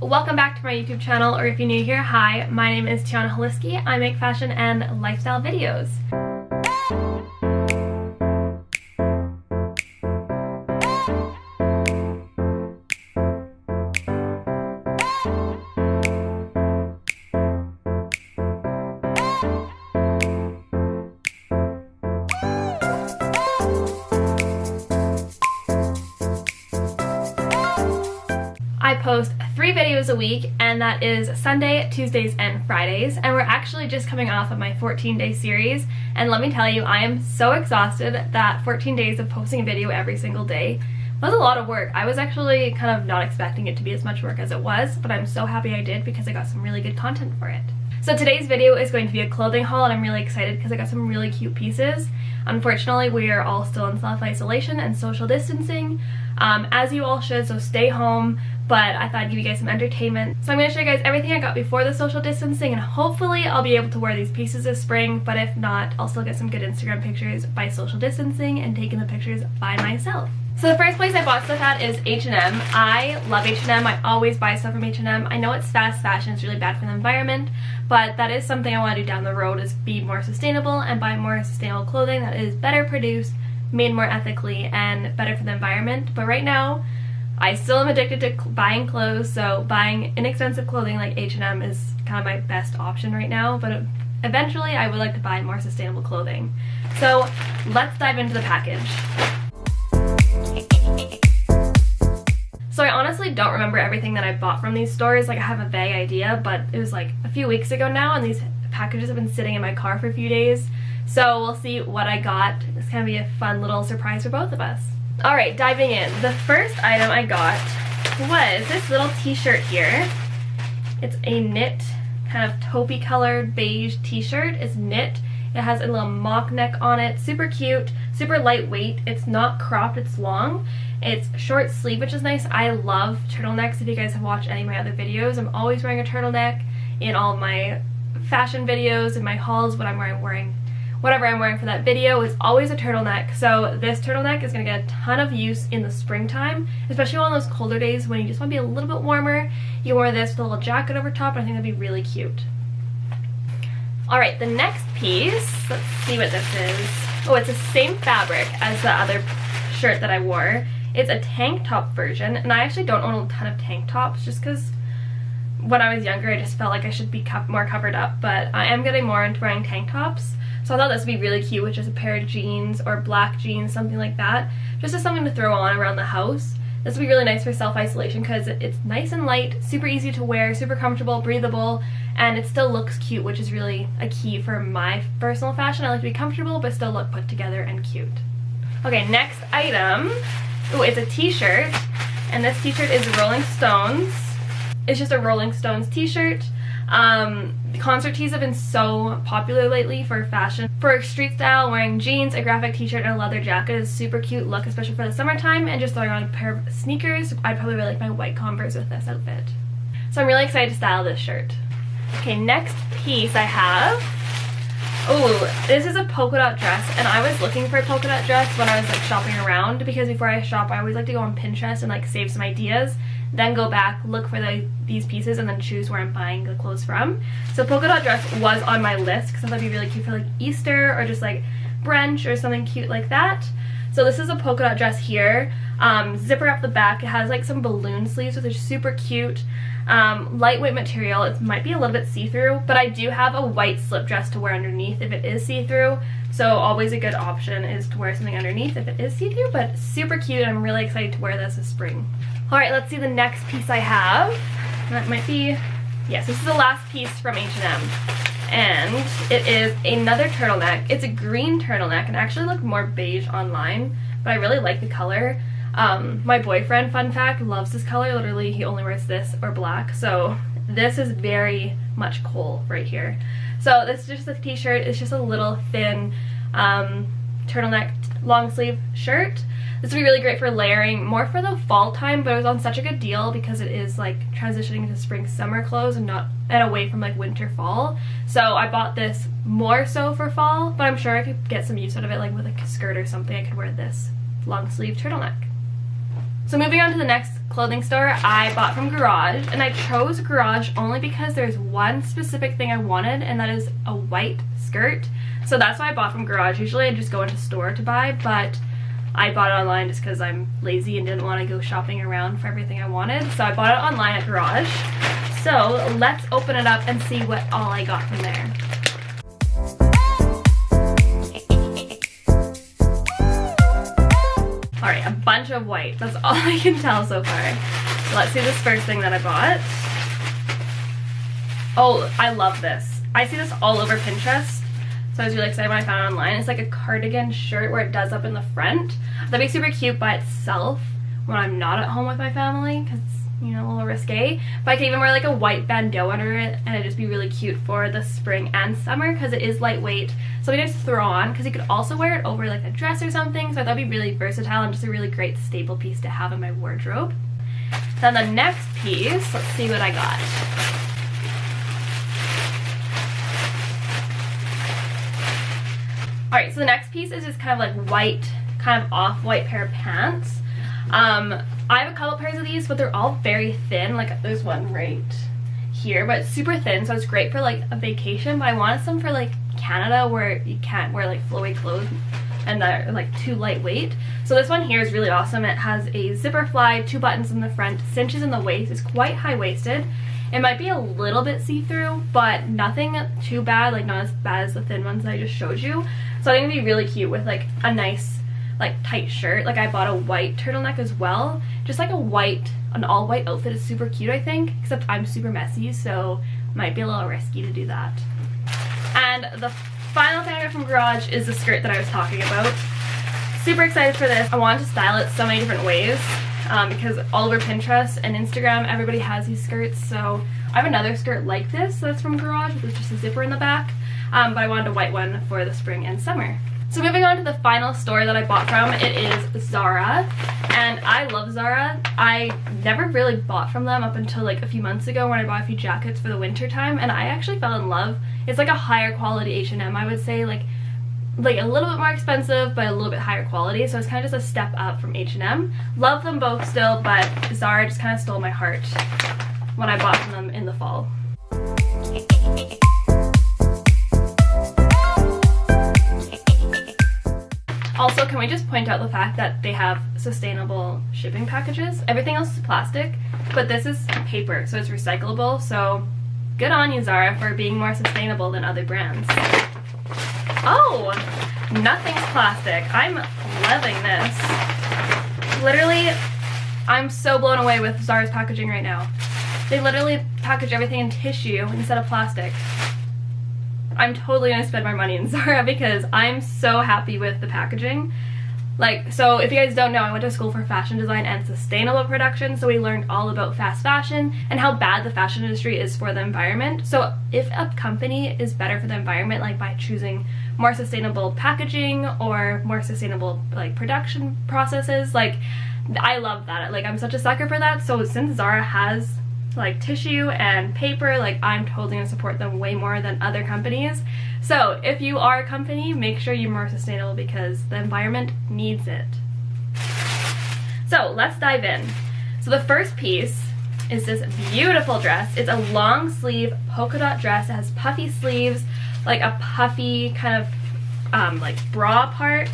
welcome back to my YouTube channel, or if you're new here, hi, my name is Tianna. I make fashion and lifestyle videos. I post 3 videos a week, and that is Sunday, Tuesdays, and Fridays, and we're actually just coming off of my 14-day series, and let me tell you, I am so exhausted that 14 days of posting a video every single day was a lot of work. I was actually kind of not expecting it to be as much work as it was, but I'm so happy I did because I got some really good content for it. So today's video is going to be a clothing haul, and I'm really excited because I got some really cute pieces. Unfortunately, we are all still in self-isolation and social distancing, as you all should, so stay home, but I thought I'd give you guys some entertainment. So I'm going to show you guys everything I got before the social distancing, and hopefully I'll be able to wear these pieces this spring, but if not, I'll still get some good Instagram pictures by social distancing and taking the pictures by myself. So the first place I bought stuff at is H&M. I love H&M. I always buy stuff from H&M. I know it's fast fashion, it's really bad for the environment, but that is something I want to do down the road, is be more sustainable and buy more sustainable clothing that is better produced, made more ethically, and better for the environment. But right now, I still am addicted to buying clothes, so buying inexpensive clothing like H&M is kind of my best option right now, but eventually I would like to buy more sustainable clothing. So let's dive into the package. So I honestly don't remember everything that I bought from these stores. Like, I have a vague idea, but it was like a few weeks ago now, and these packages have been sitting in my car for a few days. So we'll see what I got. It's gonna be a fun little surprise for both of us. Alright, diving in. The first item I got was this little t-shirt here. It's a knit, kind of taupey colored beige t-shirt. It's knit. It has a little mock neck on it. Super cute, super lightweight. It's not cropped, it's long. It's short sleeve, which is nice. I love turtlenecks. If you guys have watched any of my other videos, I'm always wearing a turtleneck in all of my fashion videos and my hauls. Whatever I'm wearing for that video is always a turtleneck. So this turtleneck is going to get a ton of use in the springtime, especially on those colder days when you just want to be a little bit warmer. You can wear this with a little jacket over top, and I think that'd be really cute. Alright, the next piece, let's see what this is. Oh, it's the same fabric as the other shirt that I wore. It's a tank top version, and I actually don't own a ton of tank tops just because when I was younger I just felt like I should be more covered up, but I am getting more into wearing tank tops. So I thought this would be really cute with just a pair of jeans or black jeans, something like that. Just as something to throw on around the house. This would be really nice for self-isolation because it's nice and light, super easy to wear, super comfortable, breathable, and it still looks cute, which is really a key for my personal fashion. I like to be comfortable but still look put together and cute. Okay, next item. Oh, it's a t-shirt, and this t-shirt is Rolling Stones. It's just a Rolling Stones t-shirt. Concert tees have been so popular lately for fashion. For street style, wearing jeans, a graphic t-shirt, and a leather jacket is a super cute look, especially for the summertime, and just throwing on a pair of sneakers. I'd probably really like my white Converse with this outfit. So I'm really excited to style this shirt. Okay, next piece I have. Oh, this is a polka dot dress, and I was looking for a polka dot dress when I was like shopping around, because before I shop I always like to go on Pinterest and like save some ideas, then go back, look for these pieces, and then choose where I'm buying the clothes from. So polka dot dress was on my list because I thought it'd be really cute for like Easter or just like brunch or something cute like that. So this is a polka dot dress here. Zipper up the back. It has like some balloon sleeves, which are super cute. Lightweight material. It might be a little bit see-through, but I do have a white slip dress to wear underneath if it is see-through. So always a good option is to wear something underneath if it is see-through, but super cute. I'm really excited to wear this spring. Alright, let's see the next piece I have. That might be, yes, this is the last piece from H&M. And it is another turtleneck. It's a green turtleneck, and actually looked more beige online, but I really like the color. My boyfriend, fun fact, loves this color. Literally, he only wears this or black, so this is very much cool right here. So this is just a t-shirt. It's just a little thin turtleneck long sleeve shirt. This would be really great for layering, more for the fall time, but it was on such a good deal because it is like transitioning into spring summer clothes and away from like winter fall. So I bought this more so for fall, but I'm sure I could get some use out of it, like with like a skirt or something. I could wear this long sleeve turtleneck. So moving on to the next clothing store I bought from Garage, and I chose Garage only because there's one specific thing I wanted, and that is a white skirt. So that's why I bought from Garage. Usually I just go into store to buy, but I bought it online just because I'm lazy and didn't want to go shopping around for everything I wanted. So I bought it online at Garage. So let's open it up and see what all I got from there. Alright, a bunch of white. That's all I can tell so far. Let's see this first thing that I bought. Oh, I love this. I see this all over Pinterest. So I was really excited when I found it online. It's like a cardigan shirt where it does up in the front. That'd be super cute by itself when I'm not at home with my family, because it's, you know, a little risque. But I can even wear like a white bandeau under it, and it'd just be really cute for the spring and summer because it is lightweight. So we just throw on, because you could also wear it over like a dress or something. So I thought it'd be really versatile and just a really great staple piece to have in my wardrobe. Then the next piece, let's see what I got. Alright, so the next piece is just kind of like white, kind of off-white pair of pants. I have a couple pairs of these, but they're all very thin. Like there's one right here, but it's super thin, so it's great for like a vacation. But I wanted some for like Canada where you can't wear like flowy clothes and they're like too lightweight. So this one here is really awesome. It has a zipper fly, 2 buttons in the front, cinches in the waist. It's quite high-waisted. It might be a little bit see-through, but nothing too bad, like not as bad as the thin ones that I just showed you. So I think it'd be really cute with like a nice like tight shirt. Like I bought a white turtleneck as well. Just like an all white outfit is super cute, I think, except I'm super messy, so might be a little risky to do that. And the final thing I got from Garage is the skirt that I was talking about. Super excited for this. I wanted to style it so many different ways because all over Pinterest and Instagram everybody has these skirts. So I have another skirt like this that's from Garage with just a zipper in the back, but I wanted a white one for the spring and summer. So moving on to the final store that I bought from, it is Zara, and I love Zara. I never really bought from them up until like a few months ago when I bought a few jackets for the winter time, and I actually fell in love. It's like a higher quality H&M, I would say, like a little bit more expensive but a little bit higher quality, so it's kind of just a step up from H&M. Love them both still, but Zara just kind of stole my heart when I bought from them in the fall. Also, can we just point out the fact that they have sustainable shipping packages? Everything else is plastic, but this is paper, so it's recyclable. So good on you, Zara, for being more sustainable than other brands. Oh, nothing's plastic. I'm loving this. Literally, I'm so blown away with Zara's packaging right now. They literally package everything in tissue instead of plastic. I'm totally gonna spend my money in Zara because I'm so happy with the packaging. Like, so if you guys don't know, I went to school for fashion design and sustainable production, so we learned all about fast fashion and how bad the fashion industry is for the environment. So if a company is better for the environment, like by choosing more sustainable packaging or more sustainable like production processes, like I love that. Like I'm such a sucker for that. So since Zara has like tissue and paper, like I'm totally gonna support them way more than other companies. So if you are a company, make sure you're more sustainable because the environment needs it. So let's dive in. So the first piece is this beautiful dress. It's a long sleeve polka dot dress. It has puffy sleeves, like a puffy kind of like bra part,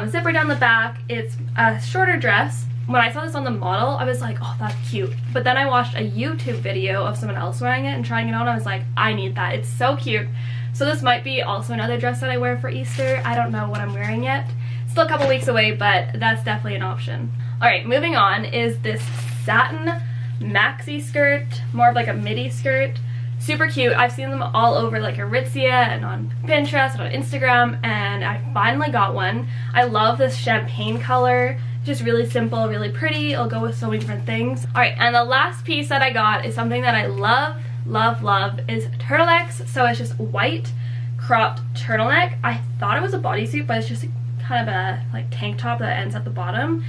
zipper down the back. It's a shorter dress. When I saw this on the model, I was like, oh, that's cute. But then I watched a YouTube video of someone else wearing it and trying it on. I was like, I need that. It's so cute. So this might be also another dress that I wear for Easter. I don't know what I'm wearing yet. Still a couple weeks away, but that's definitely an option. All right, moving on is this satin maxi skirt, more of like a midi skirt. Super cute. I've seen them all over like Aritzia and on Pinterest and on Instagram, and I finally got one. I love this champagne color. Just really simple, really pretty. It'll go with so many different things. All right, and the last piece that I got is something that I love, is turtlenecks. So it's just white cropped turtleneck. I thought it was a bodysuit, but it's just kind of a like tank top that ends at the bottom.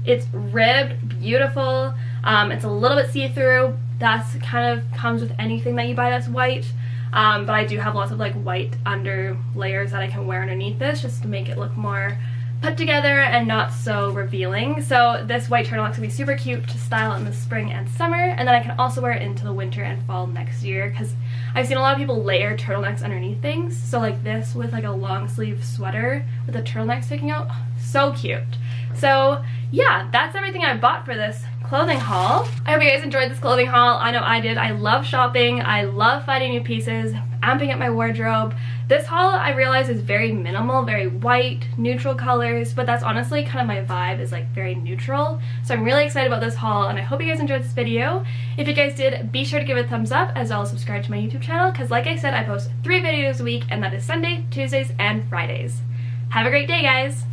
It's ribbed, beautiful. It's a little bit see-through. That's kind of comes with anything that you buy that's white. But I do have lots of like white under layers that I can wear underneath this just to make it look more put together and not so revealing. So this white turtleneck's gonna be super cute to style in the spring and summer, and then I can also wear it into the winter and fall next year, because I've seen a lot of people layer turtlenecks underneath things. So like this with like a long sleeve sweater with a turtleneck sticking out, so cute. So yeah, that's everything I bought for this clothing haul. I hope you guys enjoyed this clothing haul. I know I did. I love shopping. I love finding new pieces, amping up my wardrobe. This haul, I realize, is very minimal, very white, neutral colors, but that's honestly kind of my vibe, is like very neutral. So I'm really excited about this haul, and I hope you guys enjoyed this video. If you guys did, be sure to give it a thumbs up, as well as subscribe to my YouTube channel, because like I said, I post 3 videos a week, and that is Sunday, Tuesdays, and Fridays. Have a great day, guys!